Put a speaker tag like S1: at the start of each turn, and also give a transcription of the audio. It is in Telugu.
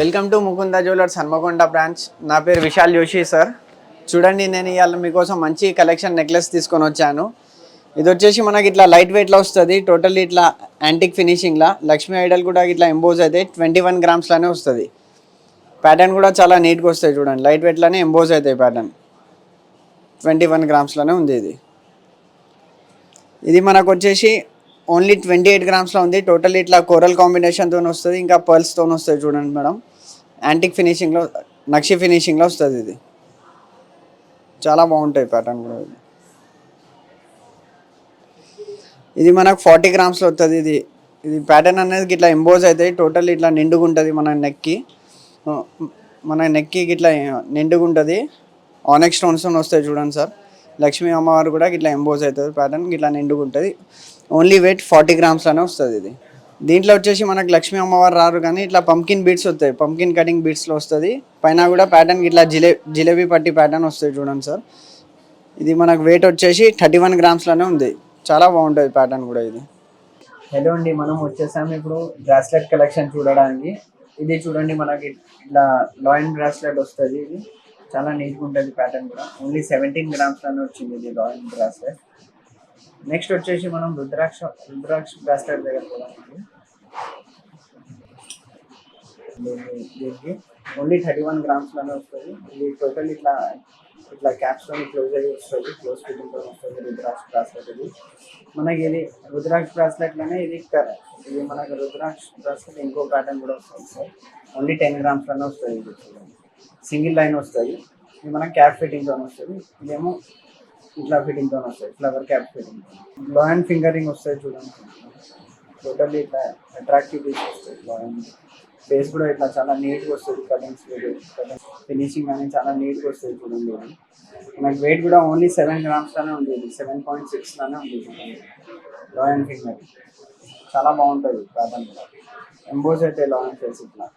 S1: Welcome to Mukunda jewellers Hanamkonda branch. నా పేరు విశాల్ జోషి సార్. చూడండి, నేను ఇవాళ మీకోసం మంచి కలెక్షన్ నెక్లెస్ తీసుకొని వచ్చాను. ఇది వచ్చేసి మనకి ఇట్లా లైట్ వెయిట్లో వస్తుంది. టోటల్లీ ఇట్లా యాంటిక్ ఫినిషింగ్లా లక్ష్మీ ఐడల్ కూడా ఇట్లా ఎంబోజ్ అయితే 21 గ్రామ్స్లోనే వస్తుంది. ప్యాటర్న్ కూడా చాలా నీట్గా వస్తాయి. చూడండి, లైట్ వెయిట్లోనే ఎంబోజ్ అవుతాయి. ప్యాటర్న్ 21 గ్రామ్స్లోనే ఉంది. ఇది మనకు వచ్చేసి ఓన్లీ 28 గ్రామ్స్లో ఉంది. టోటల్ ఇట్లా కోరల్ కాంబినేషన్తో వస్తుంది, ఇంకా పర్ల్స్తో వస్తుంది. చూడండి మేడం, యాంటిక్ ఫినిషింగ్లో నక్షి ఫినిషింగ్లో వస్తుంది. ఇది చాలా బాగుంటుంది ప్యాటర్న్ కూడా. ఇది మనకు 40 గ్రామ్స్లో వస్తుంది. ఇది ప్యాటర్న్ అనేది ఇట్లా ఎంబోజ్ అవుతాయి. టోటల్ ఇట్లా నిండుగా ఉంటుంది. మన నెక్కి ఇట్లా నిండుగా ఉంటుంది. ఆనెక్స్ స్టోన్స్ వస్తాయి. చూడండి సార్, లక్ష్మీ అమ్మవారు కూడా ఇట్లా ఎంబోజ్ అవుతుంది. ప్యాటర్న్ ఇట్లా నిండుగా ఉంటుంది. ఓన్లీ వెయిట్ 40 గ్రామ్స్లోనే వస్తుంది. దీంట్లో వచ్చేసి మనకు లక్ష్మీ అమ్మవారు రారు, కానీ ఇట్లా పంకిన్ బీడ్స్ వస్తాయి. పంకిన్ కటింగ్ బీడ్స్లో వస్తుంది. పైన కూడా ప్యాటర్న్ ఇట్లా జిలేబీ పట్టి ప్యాటర్న్ వస్తుంది. చూడండి సార్, ఇది మనకు వెయిట్ వచ్చేసి 31 గ్రామ్స్లోనే ఉంది. చాలా బాగుంటుంది ప్యాటర్న్ కూడా. ఇది హలో అండి, మనం వచ్చేసాము ఇప్పుడు బ్రాస్లెట్ కలెక్షన్ చూడడానికి. ఇది చూడండి, మనకి ఇట్లా లాయిన్ బ్రాస్లెట్ వస్తుంది. ఇది చాలా నీట్గా ఉంటుంది. ప్యాటర్న్ కూడా ఓన్లీ 17 గ్రామ్స్లోనే వచ్చింది ఇది లాయిన్ బ్రాస్లెట్. నెక్స్ట్ వచ్చేసి మనం రుద్రాక్ష బ్రాస్లెట్ దగ్గర పోదామండి. దీనికి ఓన్లీ 31 గ్రామ్స్లోనే వస్తుంది. ఇది టోటల్ ఇట్లా క్యాప్స్తో క్లోజ్ అయ్యి వస్తుంది. క్లోజ్ ఫిట్టింగ్తో వస్తుంది రుద్రాక్ష బ్రాస్లెట్. ఇది మనకి ఇది రుద్రాక్ష బ్రాస్లెట్లోనే ఇది మనకి రుద్రాక్ష బ్రాస్లెట్ ఇంకో ప్యాటర్న్ కూడా వస్తుంది సార్. ఓన్లీ 10 గ్రామ్స్లోనే వస్తుంది. ఇది చూడండి, సింగిల్ లైన్ వస్తుంది. ఇది మనకి క్యాప్ ఫిట్టింగ్తో వస్తుంది. ఇదేమో ఇట్లా ఫిట్టింగ్తో వస్తుంది, ఫ్లవర్ క్యాప్ ఫిట్టింగ్. లో అండ్ ఫింగరింగ్ వస్తుంది. చూడండి, టోటల్లీ ఇట్లా అట్రాక్టివ్ పీస్ వస్తుంది. లో అండ్ ఫేస్ కూడా ఇట్లా చాలా నీట్గా వస్తుంది. కటింగ్స్ ఫినిషింగ్ కానీ చాలా నీట్గా వస్తుంది. చూడండి, మనకి వెయిట్ కూడా ఓన్లీ 7 గ్రామ్స్లోనే ఉంది. 7.6లోనే ఉంది. చూడండి, లో అండ్ ఫింగర్ చాలా బాగుంటుంది. ప్యాటర్న్ కూడా ఎంబోజ్ అయితే లో అండ్ ఫేస్ ఇట్లా